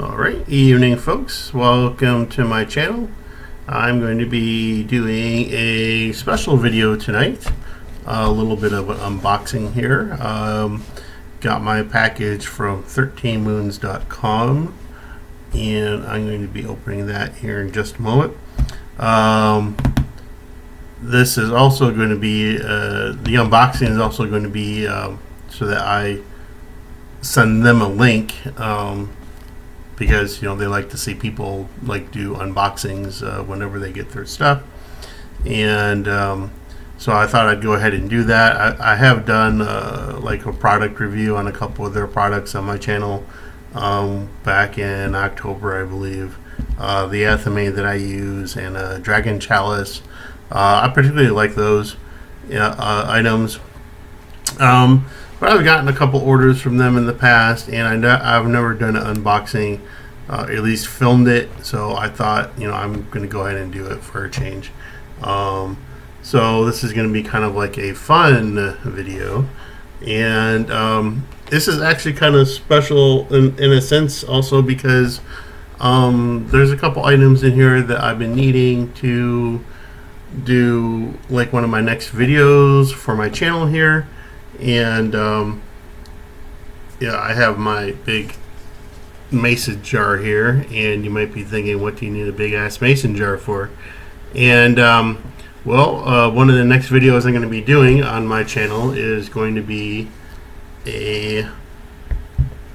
Alright, evening folks. Welcome to my channel. I'm going to be doing a special video tonight. A little bit of an unboxing here. Got my package from 13moons.com and I'm going to be opening that here in just a moment. This is also going to be, the unboxing is also going to be so that I send them a link. Because they like to see people do unboxings whenever they get their stuff, and so I thought I'd go ahead and do that. I have done a product review on a couple of their products on my channel back in October, I believe. The Athame that I use and Dragon Chalice. I particularly like those items. But I've gotten a couple orders from them in the past, and I've never done an unboxing, at least filmed it. So I thought, I'm going to go ahead and do it for a change. So this is going to be kind of like a fun video, and this is actually kind of special in a sense, also because there's a couple items in here that I've been needing to do, like one of my next videos for my channel here. And I have my big mason jar here, and you might be thinking, what do you need a big ass mason jar for? And one of the next videos I'm going to be doing on my channel is going to be a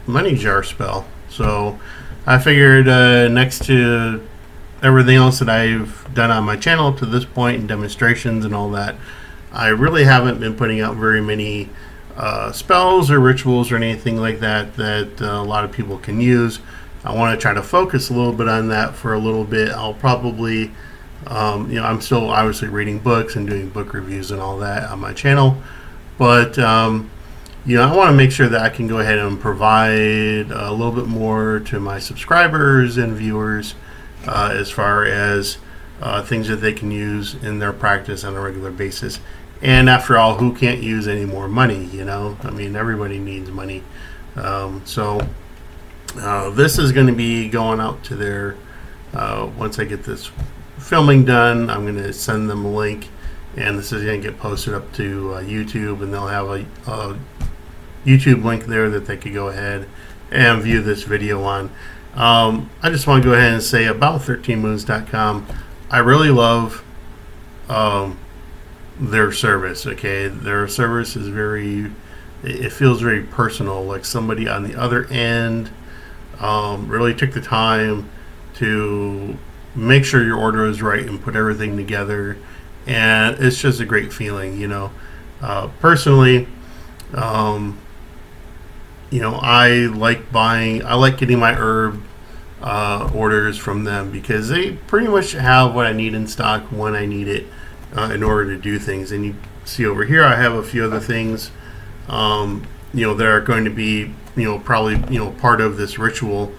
money jar spell. So I figured next to everything else that I've done on my channel to this point, and demonstrations and all that, I really haven't been putting out very many spells or rituals or anything like that a lot of people can use. I want to try to focus a little bit on that for a little bit. I'll probably, I'm still obviously reading books and doing book reviews and all that on my channel, but I want to make sure that I can go ahead and provide a little bit more to my subscribers and viewers as far as things that they can use in their practice on a regular basis. And after all, who can't use any more money? I mean, everybody needs money. So this is going to be going out to their, once I get this filming done, I'm going to send them a link, and this is going to get posted up to YouTube, and they'll have a YouTube link there that they could go ahead and view this video on. I just want to go ahead and say about 13moons.com, I really love their service. Okay, their service is it feels very personal, like somebody on the other end really took the time to make sure your order is right and put everything together, and it's just a great feeling. Personally, I like getting my herb orders from them, because they pretty much have what I need in stock when I need it in order to do things. And you see over here, I have a few other things that are going to be probably part of this ritual.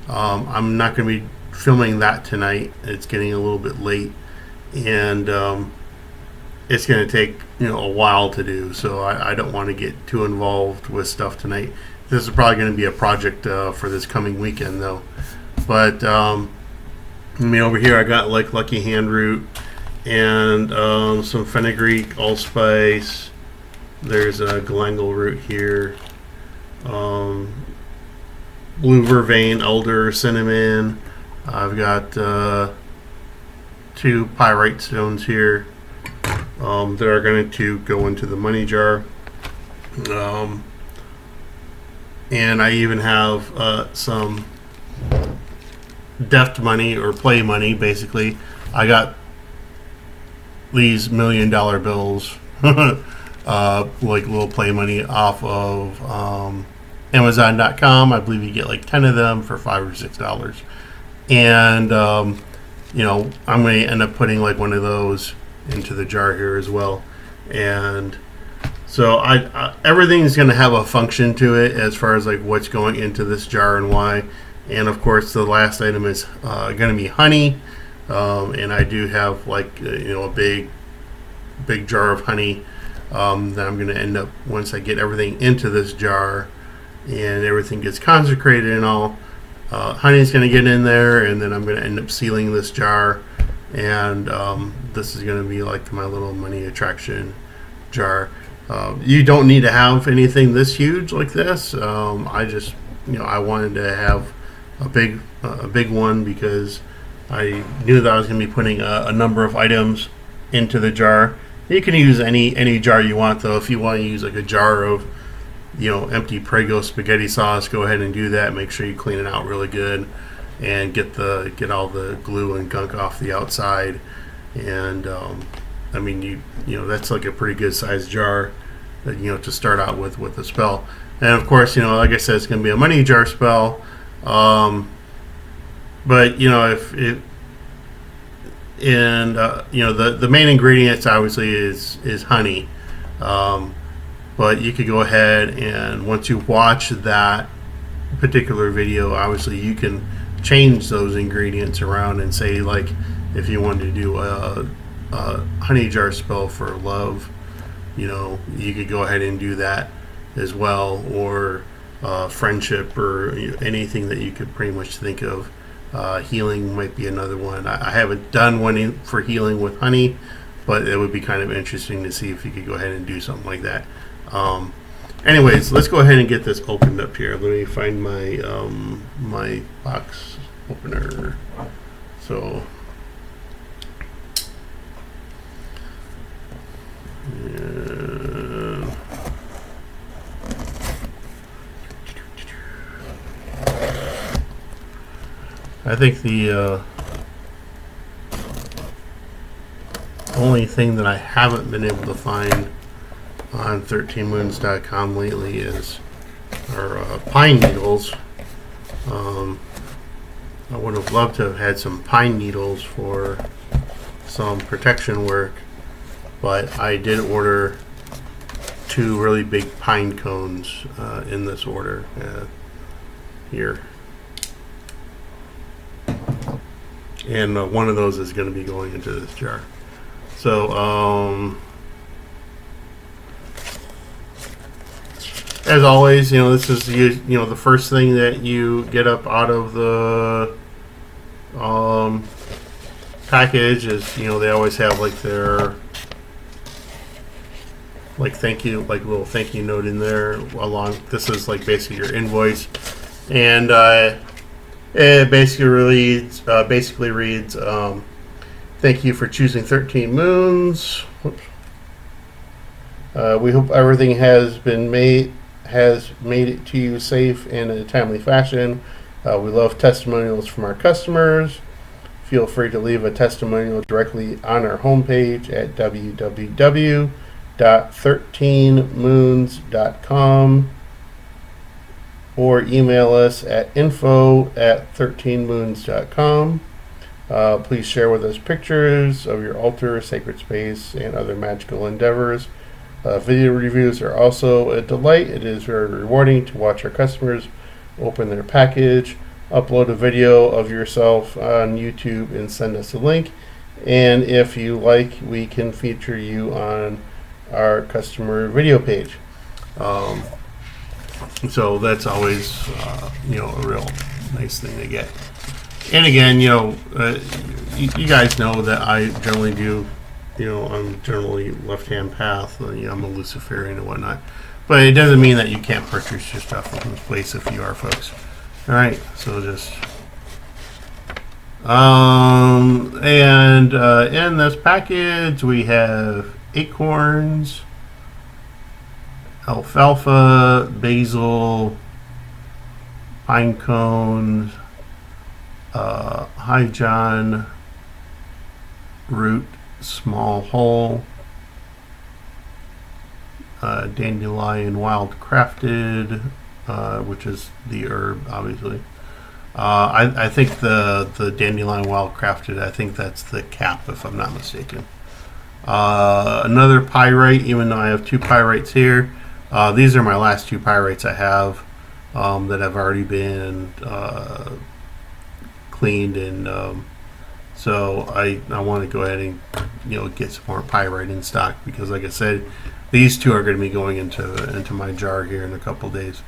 I'm not going to be filming that tonight. It's getting a little bit late, and it's going to take a while to do, so I don't want to get too involved with stuff tonight. This is probably going to be a project for this coming weekend though. But over here I got Lucky Hand Root and some fenugreek, allspice. There's a galangal root here, blue vervain, elder, cinnamon. I've got 2 pyrite stones here that are going to go into the money jar. And I even have some deft money, or play money, basically. I got these $1 million bills, like little play money off of Amazon.com. I believe you get 10 of them for $5 or $6. And, I'm going to end up putting one of those into the jar here as well. And so everything's going to have a function to it as far as what's going into this jar and why. And of course, the last item is going to be honey, and I do have a big jar of honey that I'm going to end up, once I get everything into this jar and everything gets consecrated and all, honey's going to get in there, and then I'm going to end up sealing this jar, and this is going to be like my little money attraction jar. You don't need to have anything this huge like this. I just, I wanted to have a big one because I knew that I was going to be putting a number of items into the jar. You can use any jar you want, though. If you want to use like a jar of empty Prego spaghetti sauce, go ahead and do that. Make sure you clean it out really good and get all the glue and gunk off the outside. And I mean, that's like a pretty good sized jar, to start out with a spell. And of course, like I said, it's going to be a money jar spell. But if it and the main ingredients obviously is honey. But you could go ahead and once you watch that particular video, obviously you can change those ingredients around and say, like, if you wanted to do a honey jar spell for love, you could go ahead and do that as well, or friendship, or anything that you could pretty much think of. Healing might be another one. I haven't done one for healing with honey, but it would be kind of interesting to see if you could go ahead and do something like that. Anyways, let's go ahead and get this opened up here. Let me find my my box opener. So I think the only thing that I haven't been able to find on 13moons.com lately is our pine needles. I would have loved to have had some pine needles for some protection work, but I did order 2 really big pine cones in this order here. And one of those is going to be going into this jar. So, as always, this is the first thing that you get up out of the package is they always have like their little thank you note in there along. This is like basically your invoice, and it basically reads thank you for choosing 13 Moons. Whoops. We hope everything has made it to you safe and in a timely fashion. We love testimonials from our customers. Feel free to leave a testimonial directly on our homepage at www.13moons.com or email us at info@13moons.com. Please share with us pictures of your altar, sacred space, and other magical endeavors. Video reviews are also a delight. It is very rewarding to watch our customers open their package, upload a video of yourself on YouTube, and send us a link. And if you like, we can feature you on our customer video page. So that's always, a real nice thing to get. And again, you guys know that I generally do. I'm generally left-hand path. I'm a Luciferian and whatnot. But it doesn't mean that you can't purchase your stuff from this place if you are, folks. All right, so just... and in this package, we have acorns, alfalfa, basil, pine cones, high john root, small whole, dandelion wild crafted, which is the herb, obviously. I think the dandelion wild crafted, I think that's the cap, if I'm not mistaken. Another pyrite, even though I have 2 pyrites here. These are my last 2 pyrites I have that have already been cleaned, and so I want to go ahead and get some more pyrite in stock, because like I said, these 2 are going to be going into my jar here in a couple days.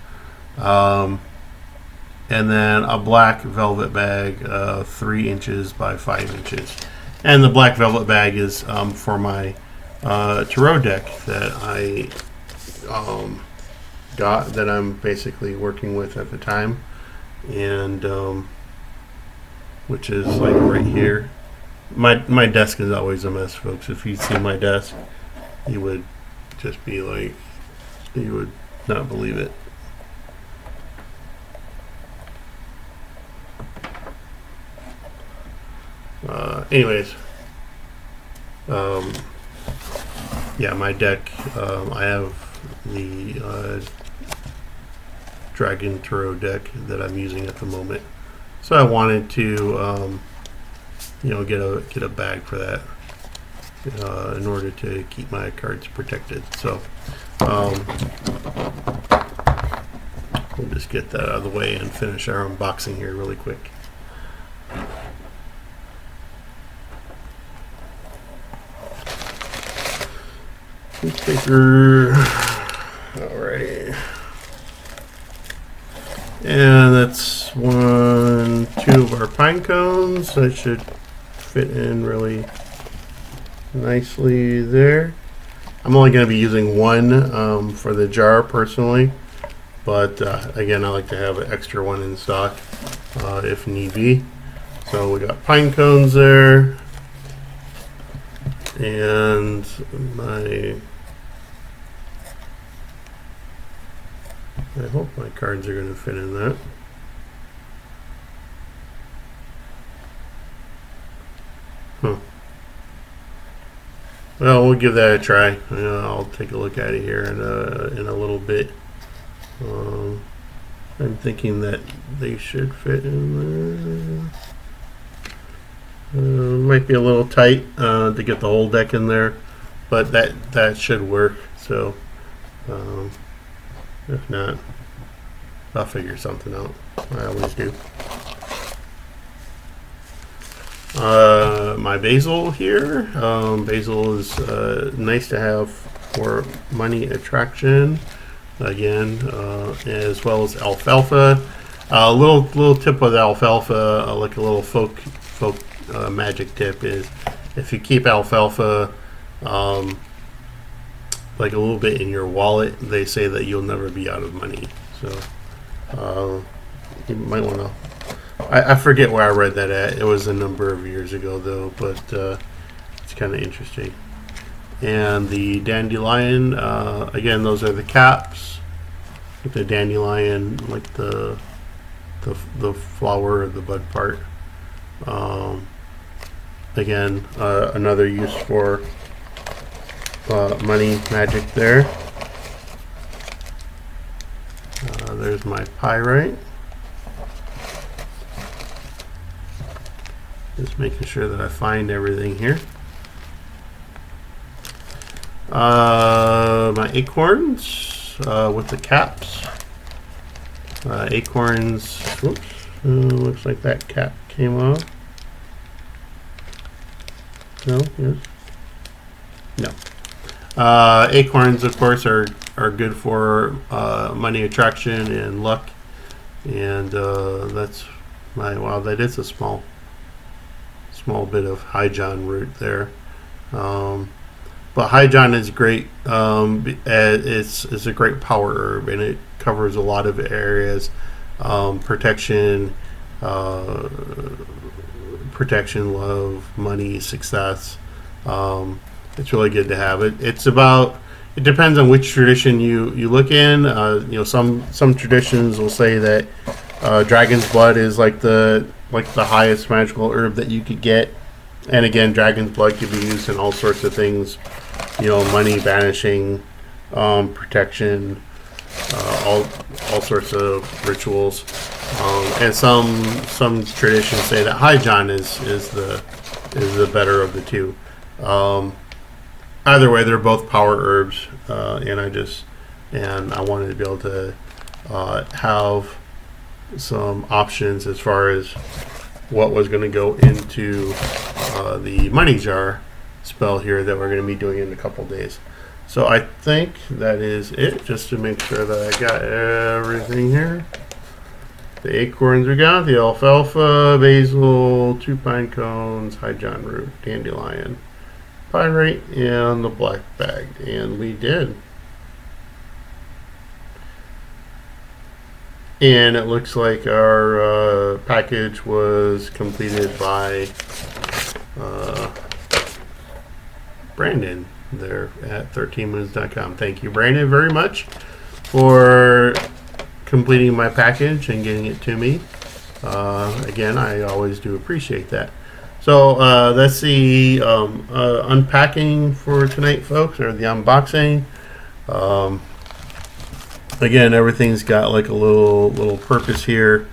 and then a black velvet bag, 3 inches by 5 inches. And the black velvet bag is for my tarot deck that I got, that I'm basically working with at the time, and which is like right here. My desk is always a mess, folks. If you see my desk, you would just be like, you would not believe it. Anyways, yeah, my deck, I have the Dragon Tarot deck that I'm using at the moment. So I wanted to, get a bag for that in order to keep my cards protected. So we'll just get that out of the way and finish our unboxing here really quick. Paper. Alrighty. And that's 1, 2 of our pine cones. That should fit in really nicely there. I'm only going to be using one for the jar personally, but again, I like to have an extra one in stock if need be. So we got pine cones there, and I hope my cards are going to fit in that. Well, we'll give that a try. I'll take a look at it here in a little bit. I'm thinking that they should fit in there. Might be a little tight to get the whole deck in there, but that should work. So if not, I'll figure something out. I always do. My basil here. Basil is nice to have for money attraction. Again, as well as alfalfa. A little tip with alfalfa, like a little folk magic tip, is if you keep alfalfa like a little bit in your wallet, they say that you'll never be out of money. So you might want to. I forget where I read that at. It was a number of years ago though, but it's kind of interesting. And the dandelion, again, those are the caps with the dandelion, like the flower or the bud part. Again, another use for money magic there. There's my pyrite. Just making sure that I find everything here. My acorns with the caps. Acorns. Whoops. Looks like that cap came off. No. Yes. No. Acorns, of course, are good for money attraction and luck. And that's my, wow, that is a small bit of Highjohn root there. But Highjohn is great. It's a great power herb, and it covers a lot of areas. Protection, love, money, success. It's really good to have it. It depends on which tradition you look in. Some traditions will say that dragon's blood is like the highest magical herb that you could get. And again, dragon's blood could be used in all sorts of things. Money, banishing, protection, all sorts of rituals. And some traditions say that Highjohn is the better of the two. Either way, they're both power herbs, and I wanted to be able to have some options as far as what was going to go into the money jar spell here that we're going to be doing in a couple days. So I think that is it, just to make sure that I got everything here. The acorns we got, the alfalfa, basil, 2 pine cones, high John root, dandelion, pyrite, and the black bag. And we did. And it looks like our package was completed by Brandon there at 13moons.com. Thank you, Brandon, very much for completing my package and getting it to me. Again, I always do appreciate that. So that's the unpacking for tonight, folks, or the unboxing. Again, everything's got like a little purpose here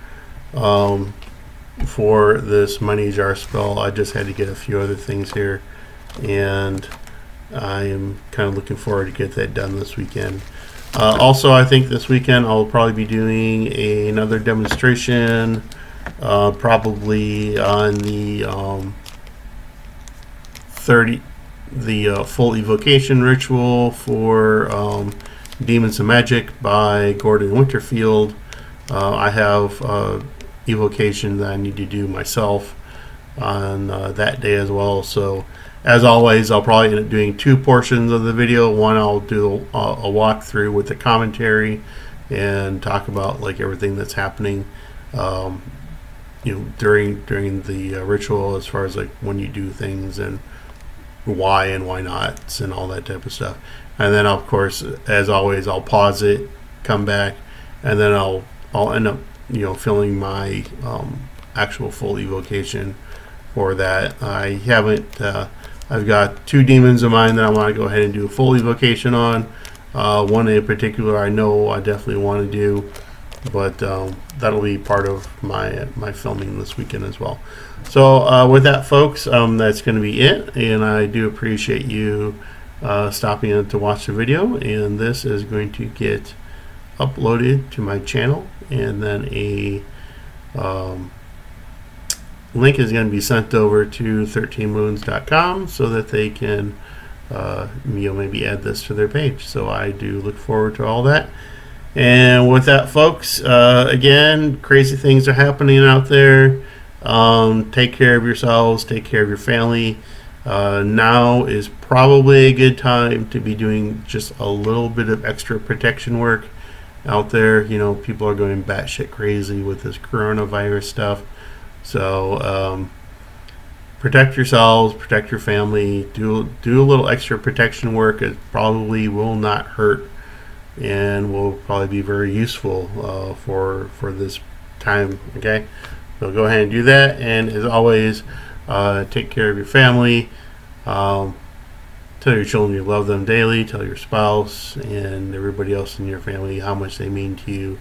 for this money jar spell. I just had to get a few other things here, and I am kind of looking forward to get that done this weekend. Also, I think this weekend I'll probably be doing another demonstration, probably on the full evocation ritual for Demons of Magic by Gordon Winterfield. I have evocation that I need to do myself on that day as well. So, as always, I'll probably end up doing 2 portions of the video. One, I'll do a walkthrough with the commentary and talk about like everything that's happening, during the ritual, as far as like when you do things and why nots and all that type of stuff. And then, of course, as always, I'll pause it, come back, and then I'll end up filling my actual full evocation for that. I haven't. I've got 2 demons of mine that I want to go ahead and do a full evocation on. One in particular I know I definitely want to do, but that'll be part of my filming this weekend as well. So with that, folks, that's going to be it, and I do appreciate you stopping in to watch the video, and this is going to get uploaded to my channel, and then a link is going to be sent over to 13moons.com so that they can maybe add this to their page. So I do look forward to all that. And with that, folks, again, crazy things are happening out there. Take care of yourselves, take care of your family. Now is probably a good time to be doing just a little bit of extra protection work out there. People are going batshit crazy with this coronavirus stuff. So protect yourselves, protect your family, do a little extra protection work. It probably will not hurt and will probably be very useful for this time. Okay, so go ahead and do that, and as always, take care of your family. Tell your children you love them daily. Tell your spouse and everybody else in your family how much they mean to you,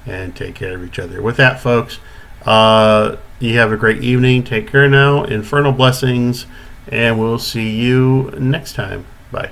and take care of each other. With that, folks, you have a great evening. Take care now. Infernal blessings, and we'll see you next time. Bye.